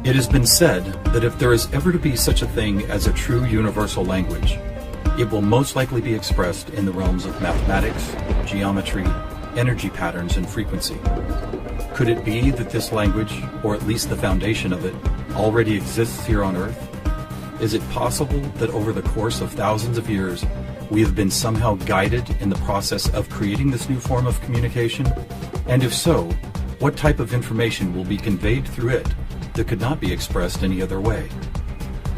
It has been said that if there is ever to be such a thing as a true universal language, it will most likely be expressed in the realms of mathematics, geometry, energy patterns, and frequency. Could it be that this language, or at least the foundation of it, already exists here on Earth? Is it possible that over the course of thousands of years, we have been somehow guided in the process of creating this new form of communication? And if so, what type of information will be conveyed through it that could not be expressed any other way?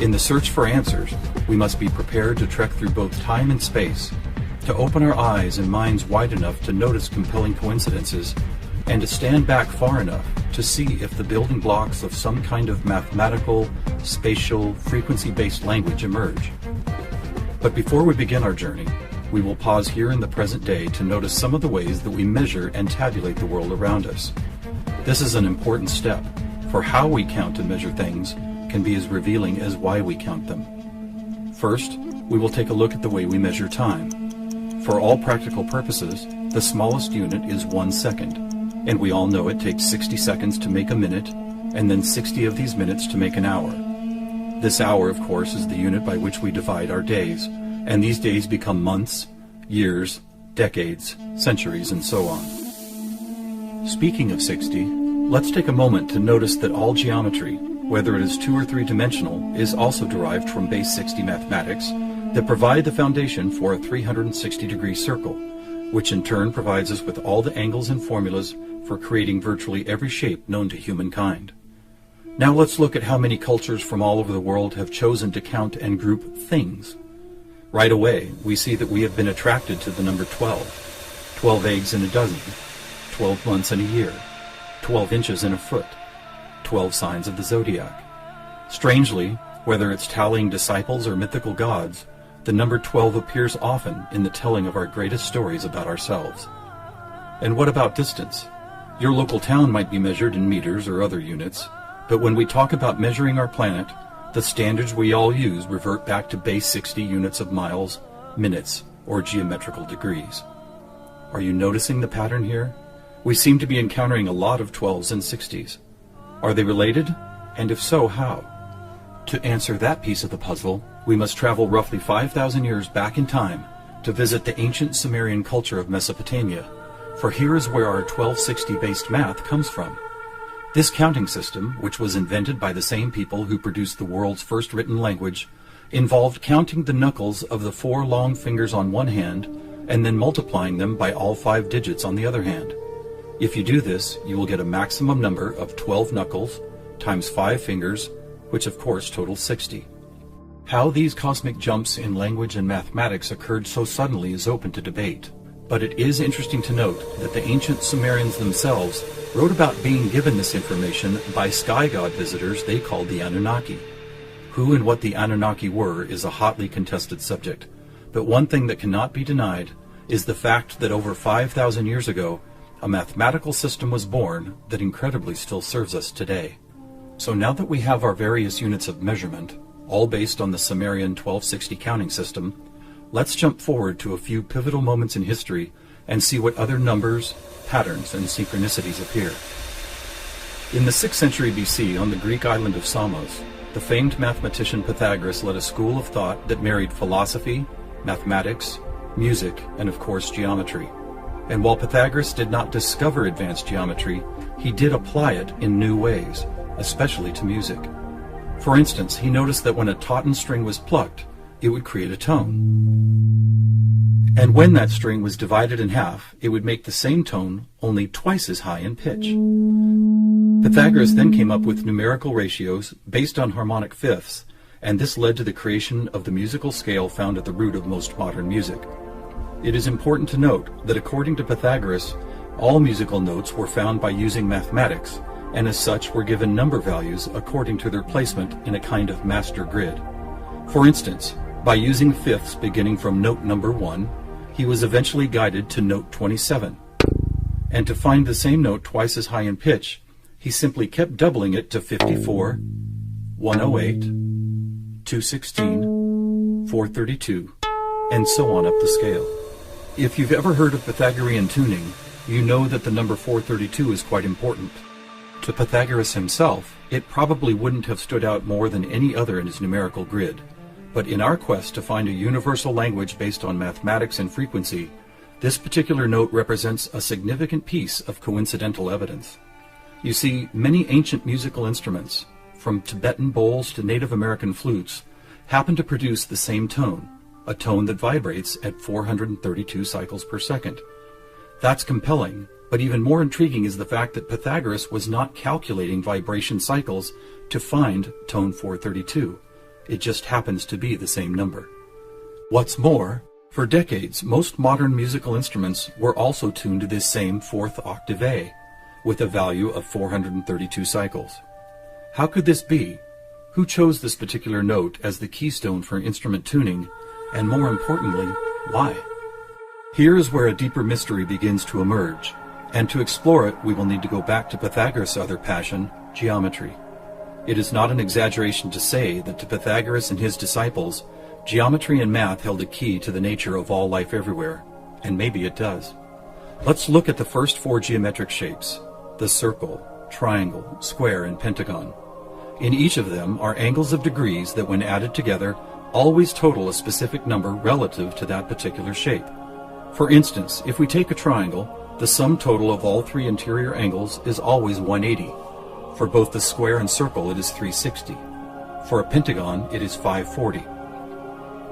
In the search for answers, we must be prepared to trek through both time and space, to open our eyes and minds wide enough to notice compelling coincidences, and to stand back far enough to see if the building blocks of some kind of mathematical, spatial, frequency-based language emerge. But before we begin our journey, we will pause here in the present day to notice some of the ways that we measure and tabulate the world around us. This is an important step, for how we count and measure things can be as revealing as why we count them. First, we will take a look at the way we measure time. For all practical purposes, the smallest unit is 1 second, and we all know it takes 60 seconds to make a minute, and then 60 of these minutes to make an hour. This hour, of course, is the unit by which we divide our days, and these days become months, years, decades, centuries, and so on. Speaking of 60, let's take a moment to notice that all geometry, whether it is 2 or 3 dimensional, is also derived from base 60 mathematics that provide the foundation for a 360-degree circle, which in turn provides us with all the angles and formulas for creating virtually every shape known to humankind. Now let's look at how many cultures from all over the world have chosen to count and group things. Right away, we see that we have been attracted to the number 12. 12 eggs in a dozen, 12 months in a year, 12 inches in a foot, 12 signs of the zodiac. Strangely, whether it's tallying disciples or mythical gods, the number 12 appears often in the telling of our greatest stories about ourselves. And what about distance? Your local town might be measured in meters or other units, but when we talk about measuring our planet, the standards we all use revert back to base 60 units of miles, minutes, or geometrical degrees. Are you noticing the pattern here? We seem to be encountering a lot of 12s and 60s. Are they related? And if so, how? To answer that piece of the puzzle, we must travel roughly 5,000 years back in time to visit the ancient Sumerian culture of Mesopotamia, for here is where our 1260-based math comes from. This counting system, which was invented by the same people who produced the world's first written language, involved counting the knuckles of the 4 long fingers on one hand and then multiplying them by all 5 digits on the other hand. If you do this, you will get a maximum number of 12 knuckles times 5 fingers, which of course totals 60. How these cosmic jumps in language and mathematics occurred so suddenly is open to debate, but it is interesting to note that the ancient Sumerians themselves wrote about being given this information by sky god visitors they called the Anunnaki. Who and what the Anunnaki were is a hotly contested subject, but one thing that cannot be denied is the fact that over 5,000 years ago, a mathematical system was born that incredibly still serves us today. So now that we have our various units of measurement, all based on the Sumerian 1260 counting system, let's jump forward to a few pivotal moments in history and see what other numbers, patterns, and synchronicities appear. In the 6th century BC, on the Greek island of Samos, the famed mathematician Pythagoras led a school of thought that married philosophy, mathematics, music, and of course geometry. And while Pythagoras did not discover advanced geometry, he did apply it in new ways, especially to music. For instance, he noticed that when a tauten string was plucked, it would create a tone. And when that string was divided in half, it would make the same tone only twice as high in pitch. Pythagoras then came up with numerical ratios based on harmonic fifths, and this led to the creation of the musical scale found at the root of most modern music. It is important to note that according to Pythagoras, all musical notes were found by using mathematics, and as such were given number values according to their placement in a kind of master grid. For instance, by using fifths beginning from note number 1, he was eventually guided to note 27. And to find the same note twice as high in pitch, he simply kept doubling it to 54, 108, 216, 432, and so on up the scale. If you've ever heard of Pythagorean tuning, you know that the number 432 is quite important. To Pythagoras himself, It probably wouldn't have stood out more than any other in his numerical grid. But in our quest to find a universal language based on mathematics and frequency, this particular note represents a significant piece of coincidental evidence. You see, many ancient musical instruments, from Tibetan bowls to Native American flutes, happen to produce the same tone, a tone that vibrates at 432 cycles per second. That's compelling, but even more intriguing is the fact that Pythagoras was not calculating vibration cycles to find tone 432. It just happens to be the same number. What's more, for decades, most modern musical instruments were also tuned to this same fourth octave A, with a value of 432 cycles. How could this be? Who chose this particular note as the keystone for instrument tuning, and more importantly, why? Here is where a deeper mystery begins to emerge, and to explore it we will need to go back to Pythagoras' other passion, geometry. It is not an exaggeration to say that to Pythagoras and his disciples, geometry and math held a key to the nature of all life everywhere, and maybe it does. Let's look at the first four geometric shapes, the circle, triangle, square, and pentagon. In each of them are angles of degrees that, when added together, always total a specific number relative to that particular shape. For instance, if we take a triangle, the sum total of all three interior angles is always 180. For both the square and circle, it is 360. For a pentagon, it is 540.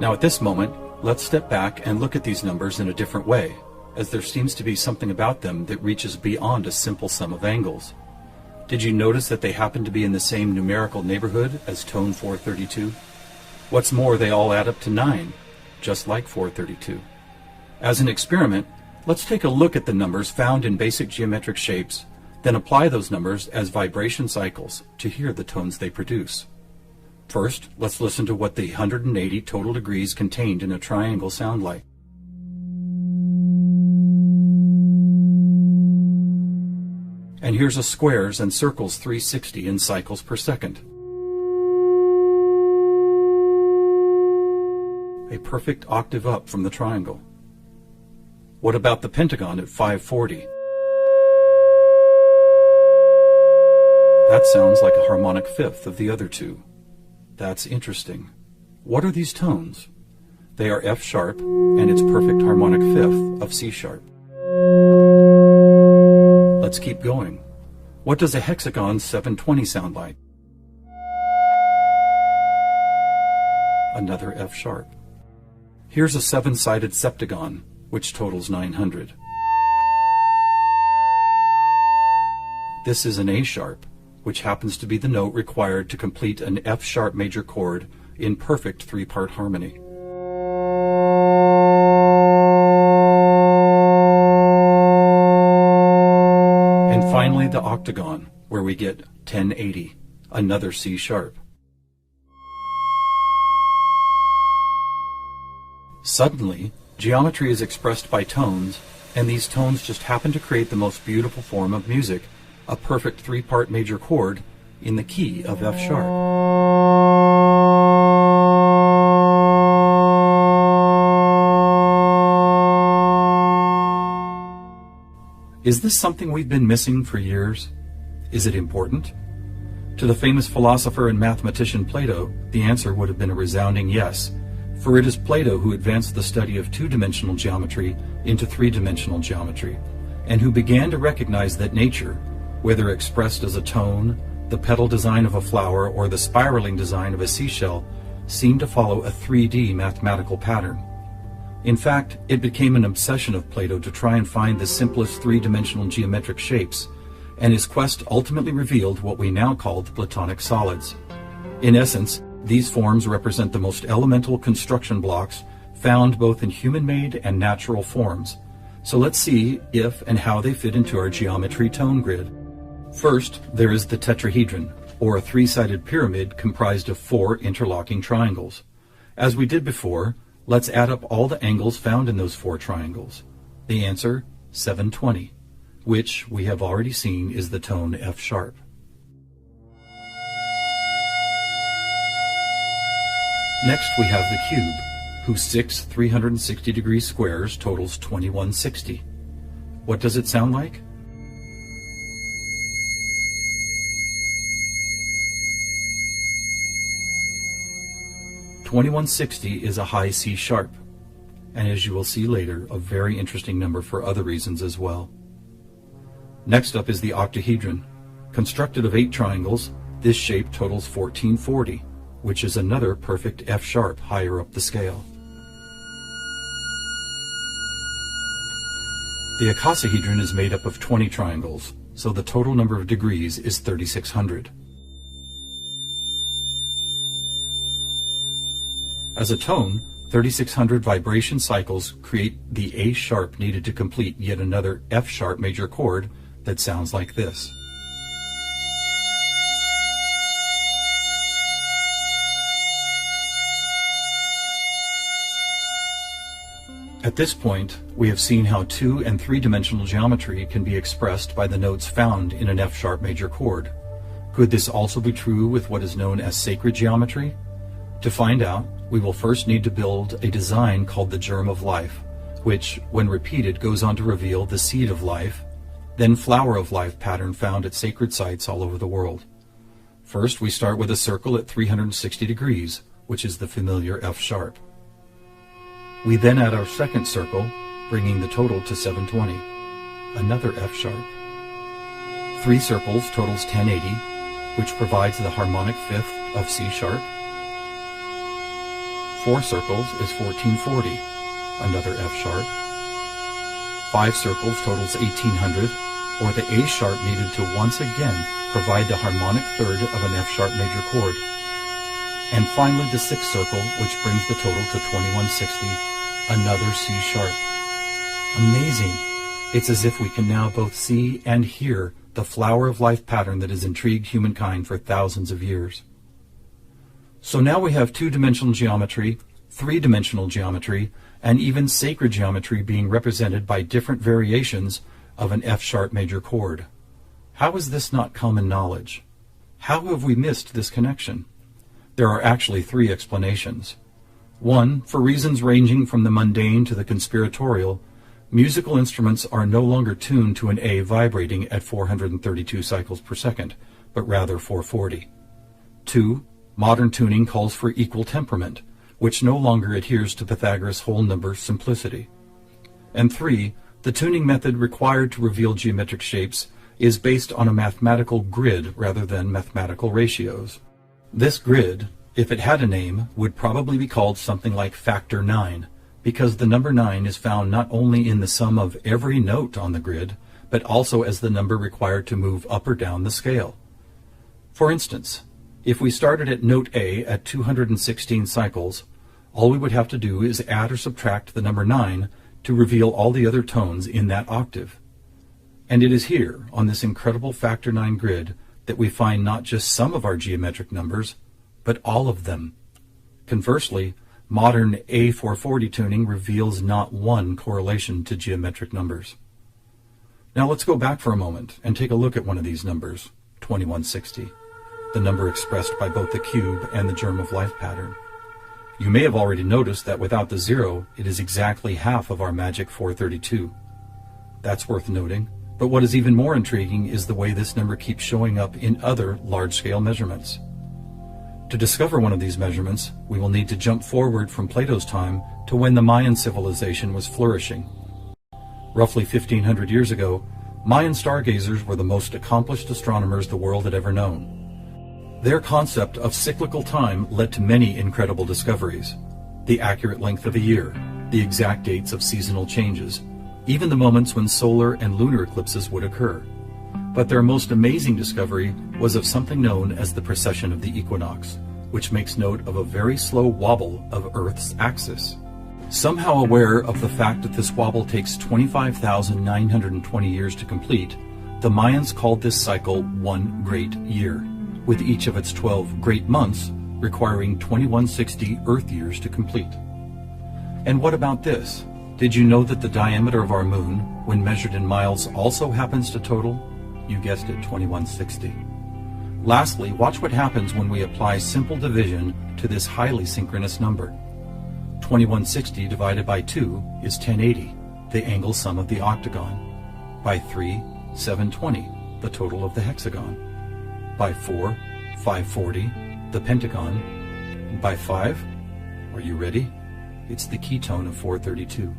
Now at this moment, let's step back and look at these numbers in a different way, as there seems to be something about them that reaches beyond a simple sum of angles. Did you notice that they happen to be in the same numerical neighborhood as tone 432? What's more, they all add up to 9, just like 432. As an experiment, let's take a look at the numbers found in basic geometric shapes, then apply those numbers as vibration cycles to hear the tones they produce. First, let's listen to what the 180 total degrees contained in a triangle sound like. And here's a squares and circles 360 in cycles per second. A perfect octave up from the triangle. What about the pentagon at 540? That sounds like a harmonic fifth of the other two. That's interesting. What are these tones? They are F sharp and its perfect harmonic fifth of C sharp. Let's keep going. What does a hexagon 720 sound like? Another F sharp. Here's a seven-sided septagon, which totals 900. This is an A sharp, which happens to be the note required to complete an F sharp major chord in perfect three-part harmony. And finally the octagon, where we get 1080, another C sharp. Suddenly, geometry is expressed by tones, and these tones just happen to create the most beautiful form of music, a perfect three-part major chord in the key of F sharp. Is this something we've been missing for years? Is it important? To the famous philosopher and mathematician Plato, the answer would have been a resounding yes, for it is Plato who advanced the study of two-dimensional geometry into three-dimensional geometry, and who began to recognize that nature, whether expressed as a tone, the petal design of a flower, or the spiraling design of a seashell, seemed to follow a 3D mathematical pattern. In fact, it became an obsession of Plato to try and find the simplest three-dimensional geometric shapes, and his quest ultimately revealed what we now call the Platonic solids. In essence, these forms represent the most elemental construction blocks found both in human-made and natural forms. So let's see if and how they fit into our geometry tone grid. First, there is the tetrahedron, or a three-sided pyramid comprised of four interlocking triangles. As we did before, let's add up all the angles found in those four triangles. The answer, 720, which we have already seen is the tone F sharp. Next we have the cube, whose six 360-degree squares totals 2160. What does it sound like? 2160 is a high C sharp, and as you will see later, a very interesting number for other reasons as well. Next up is the octahedron. Constructed of 8 triangles, this shape totals 1440, which is another perfect F sharp higher up the scale. The icosahedron is made up of 20 triangles, so the total number of degrees is 3600. As a tone, 3600 vibration cycles create the A sharp needed to complete yet another F sharp major chord that sounds like this. At this point, we have seen how 2- and 3-dimensional geometry can be expressed by the notes found in an F sharp major chord. Could this also be true with what is known as sacred geometry? To find out, we will first need to build a design called the germ of life, which, when repeated, goes on to reveal the seed of life, then flower of life pattern found at sacred sites all over the world. First, we start with a circle at 360 degrees, which is the familiar F sharp. We then add our second circle, bringing the total to 720, another F sharp. 3 circles totals 1080, which provides the harmonic fifth of C sharp. 4 circles is 1440, another F sharp. 5 circles totals 1800, or the A sharp needed to once again provide the harmonic third of an F sharp major chord. And finally the 6th circle, which brings the total to 2160, another C sharp. Amazing! It's as if we can now both see and hear the flower of life pattern that has intrigued humankind for thousands of years. So now we have 2-dimensional geometry, 3-dimensional geometry, and even sacred geometry being represented by different variations of an F sharp major chord. How is this not common knowledge? How have we missed this connection? There are actually 3 explanations. 1, for reasons ranging from the mundane to the conspiratorial, musical instruments are no longer tuned to an A vibrating at 432 cycles per second, but rather 440. 2, modern tuning calls for equal temperament, which no longer adheres to Pythagoras' whole number simplicity. And 3, the tuning method required to reveal geometric shapes is based on a mathematical grid rather than mathematical ratios. This grid, if it had a name, would probably be called something like factor 9, because the number 9 is found not only in the sum of every note on the grid, but also as the number required to move up or down the scale. For instance, if we started at note A at 216 cycles, all we would have to do is add or subtract the number 9 to reveal all the other tones in that octave. And it is here, on this incredible factor 9 grid, that we find not just some of our geometric numbers, but all of them. Conversely, modern A440 tuning reveals not one correlation to geometric numbers. Now let's go back for a moment and take a look at one of these numbers, 2160, the number expressed by both the cube and the germ of life pattern. You may have already noticed that without the 0, it is exactly half of our magic 432. That's worth noting, but what is even more intriguing is the way this number keeps showing up in other large-scale measurements. To discover one of these measurements, we will need to jump forward from Plato's time to when the Mayan civilization was flourishing. Roughly 1500 years ago, Mayan stargazers were the most accomplished astronomers the world had ever known. Their concept of cyclical time led to many incredible discoveries: the accurate length of a year, the exact dates of seasonal changes, even the moments when solar and lunar eclipses would occur. But their most amazing discovery was of something known as the precession of the equinox, which makes note of a very slow wobble of Earth's axis. Somehow aware of the fact that this wobble takes 25,920 years to complete, the Mayans called this cycle one great year, with each of its 12 great months requiring 2160 Earth years to complete. And what about this? Did you know that the diameter of our moon, when measured in miles, also happens to total? You guessed it, 2160. Lastly, watch what happens when we apply simple division to this highly synchronous number. 2160 divided by 2 is 1080, the angle sum of the octagon. By 3, 720, the total of the hexagon. By 4, 540, the pentagon. By 5, Are you ready? It's the ketone of 432.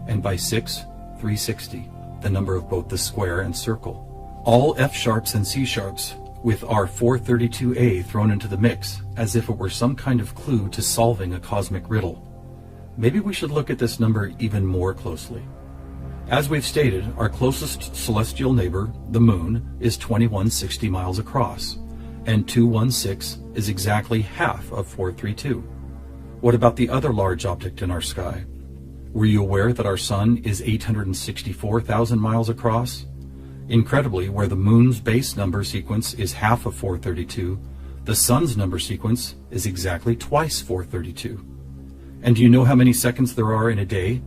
And by 6, 360, the number of both the square and circle. All F sharps and C sharps with our 432A thrown into the mix as if it were some kind of clue to solving a cosmic riddle. Maybe we should look at this number even more closely. As we've stated, our closest celestial neighbor, the Moon, is 2160 miles across, and 216 is exactly half of 432. What about the other large object in our sky? Were you aware that our Sun is 864,000 miles across? Incredibly, where the Moon's base number sequence is half of 432, the Sun's number sequence is exactly twice 432. And do you know how many seconds there are in a day?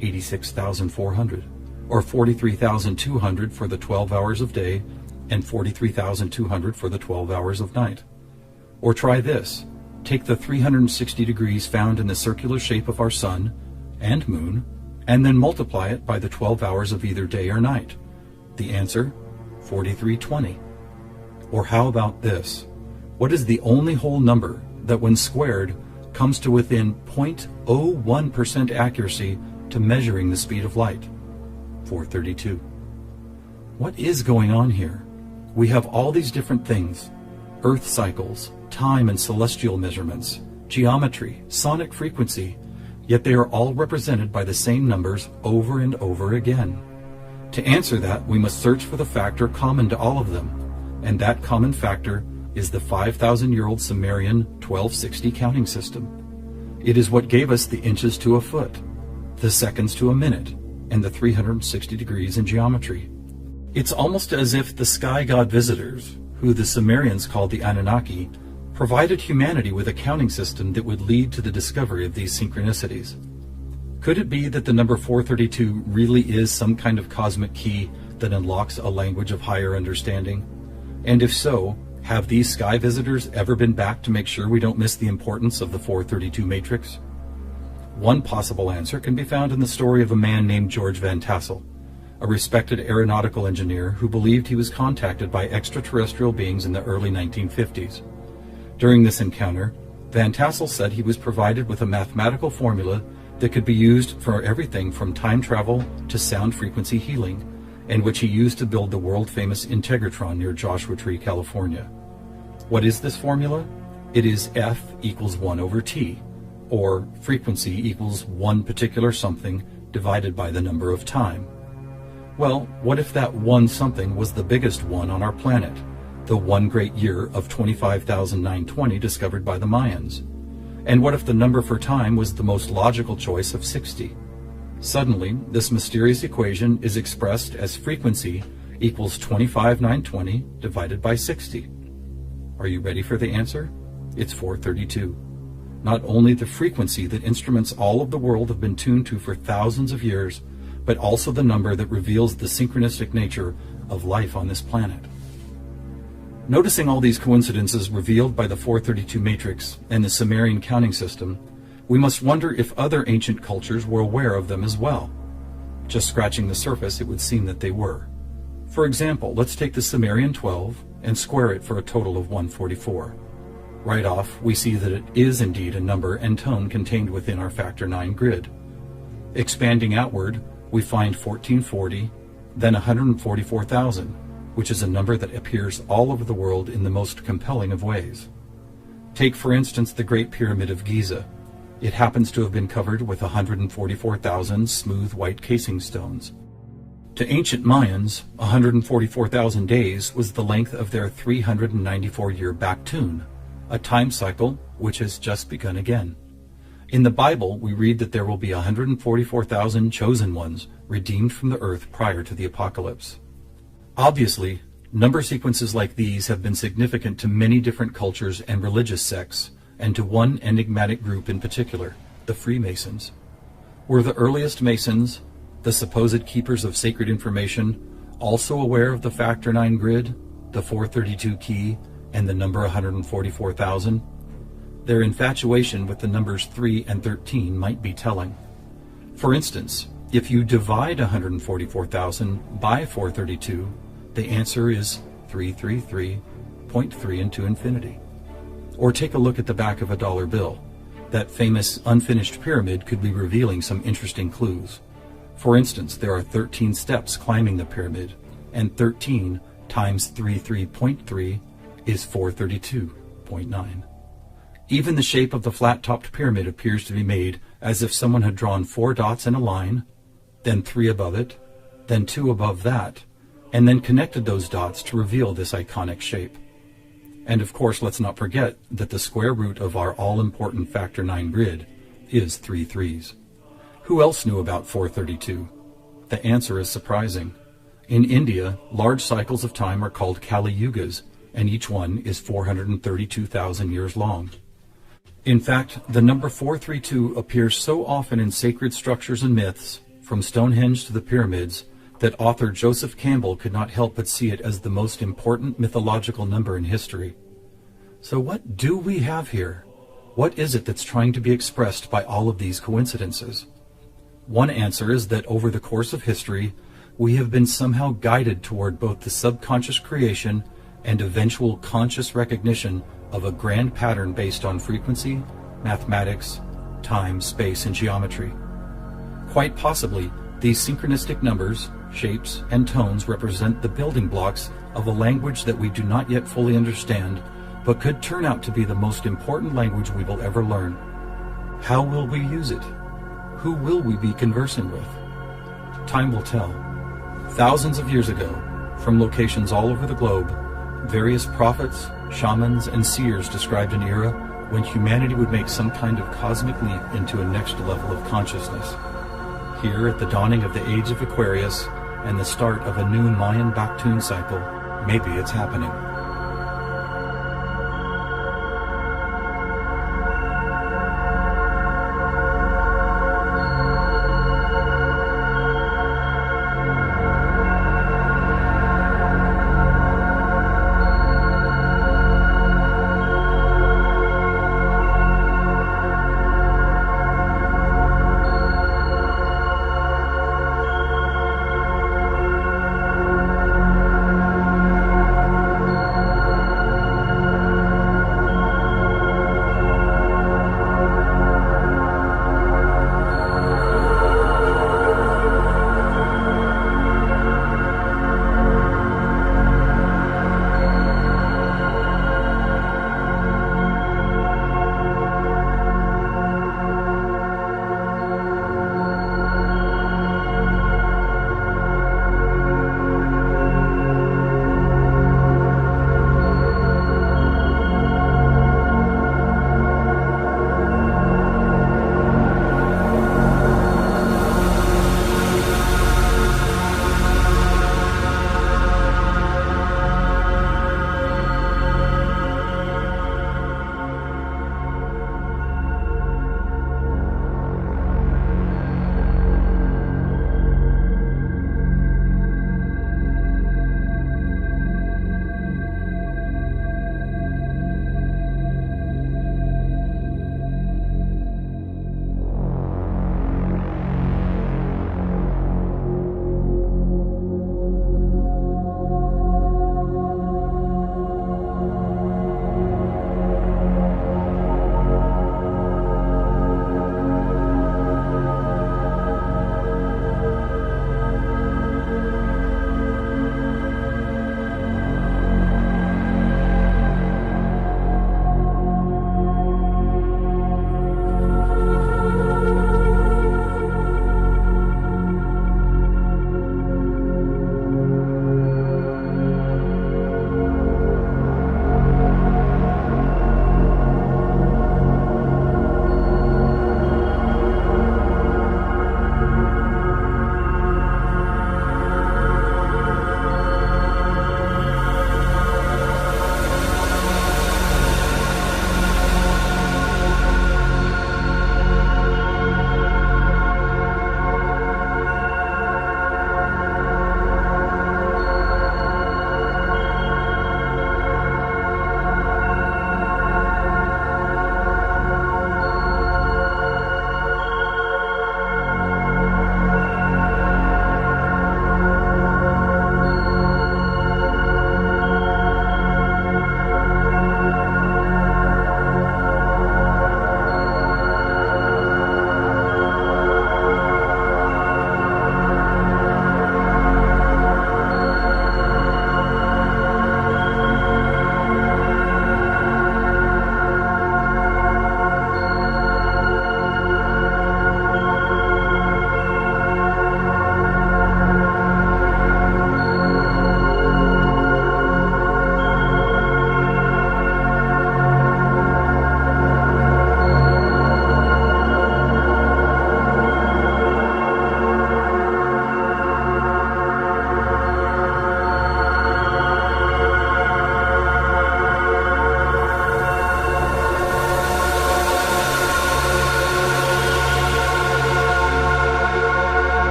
86,400, or 43,200 for the 12 hours of day, and 43,200 for the 12 hours of night. Or try this. Take the 360 degrees found in the circular shape of our Sun and Moon, and then multiply it by the 12 hours of either day or night. The answer, 4320. Or how about this? What is the only whole number that when squared comes to within 0.01% accuracy to measuring the speed of light? 432. What is going on here? We have all these different things: Earth cycles, time and celestial measurements, geometry, sonic frequency, yet they are all represented by the same numbers over and over again. To answer that, we must search for the factor common to all of them, and that common factor is the 5,000-year-old Sumerian 1260 counting system. It is what gave us the inches to a foot, the seconds to a minute, and the 360 degrees in geometry. It's almost as if the sky god visitors, who the Sumerians called the Anunnaki, provided humanity with a counting system that would lead to the discovery of these synchronicities. Could it be that the number 432 really is some kind of cosmic key that unlocks a language of higher understanding? And if so, have these sky visitors ever been back to make sure we don't miss the importance of the 432 matrix? One possible answer can be found in the story of a man named George Van Tassel, a respected aeronautical engineer who believed he was contacted by extraterrestrial beings in the early 1950s. During this encounter, Van Tassel said he was provided with a mathematical formula that could be used for everything from time travel to sound frequency healing, and which he used to build the world-famous Integratron near Joshua Tree, California. What is this formula? It is F equals 1 over T, or frequency equals one particular something divided by the number of time. Well, what if that one something was the biggest one on our planet, the one great year of 25,920 discovered by the Mayans? And what if the number for time was the most logical choice of 60? Suddenly, this mysterious equation is expressed as frequency equals 25,920 divided by 60. Are you ready for the answer? It's 432. Not only the frequency that instruments all of the world have been tuned to for thousands of years, but also the number that reveals the synchronistic nature of life on this planet. Noticing all these coincidences revealed by the 432 matrix and the Sumerian counting system, we must wonder if other ancient cultures were aware of them as well. Just scratching the surface, it would seem that they were. For example, let's take the Sumerian 12 and square it for a total of 144. Right off, we see that it is indeed a number and tone contained within our factor 9 grid. Expanding outward, we find 1440, then 144,000, which is a number that appears all over the world in the most compelling of ways. Take, for instance, the Great Pyramid of Giza. It happens to have been covered with 144,000 smooth white casing stones. To ancient Mayans, 144,000 days was the length of their 394-year back tune, a time cycle which has just begun again. In the Bible, we read that there will be 144,000 chosen ones redeemed from the earth prior to the apocalypse. Obviously, number sequences like these have been significant to many different cultures and religious sects, and to one enigmatic group in particular, the Freemasons. Were the earliest Masons, the supposed keepers of sacred information, also aware of the factor 9 grid, the 432 key, and the number 144,000? Their infatuation with the numbers 3 and 13 might be telling. For instance, if you divide 144,000 by 432, the answer is 333.3 into infinity. Or take a look at the back of a dollar bill. That famous unfinished pyramid could be revealing some interesting clues. For instance, there are 13 steps climbing the pyramid, and 13 times 33.3 is 432.9. Even the shape of the flat-topped pyramid appears to be made as if someone had drawn 4 dots in a line, then 3 above it, then 2 above that, and then connected those dots to reveal this iconic shape. And of course, let's not forget that the square root of our all-important factor 9 grid is 3 threes. Who else knew about 432? The answer is surprising. In India, large cycles of time are called Kali Yugas, and each one is 432,000 years long. In fact, the number 432 appears so often in sacred structures and myths, from Stonehenge to the pyramids, that author Joseph Campbell could not help but see it as the most important mythological number in history. So what do we have here? What is it that's trying to be expressed by all of these coincidences? One answer is that over the course of history, we have been somehow guided toward both the subconscious creation and eventual conscious recognition of a grand pattern based on frequency, mathematics, time, space, and geometry. Quite possibly, these synchronistic numbers, shapes, and tones represent the building blocks of a language that we do not yet fully understand, but could turn out to be the most important language we will ever learn. How will we use it? Who will we be conversing with? Time will tell. Thousands of years ago, from locations all over the globe, various prophets, shamans, and seers described an era when humanity would make some kind of cosmic leap into a next level of consciousness. Here, at the dawning of the age of Aquarius and the start of a new Mayan Baktun cycle, maybe it's happening.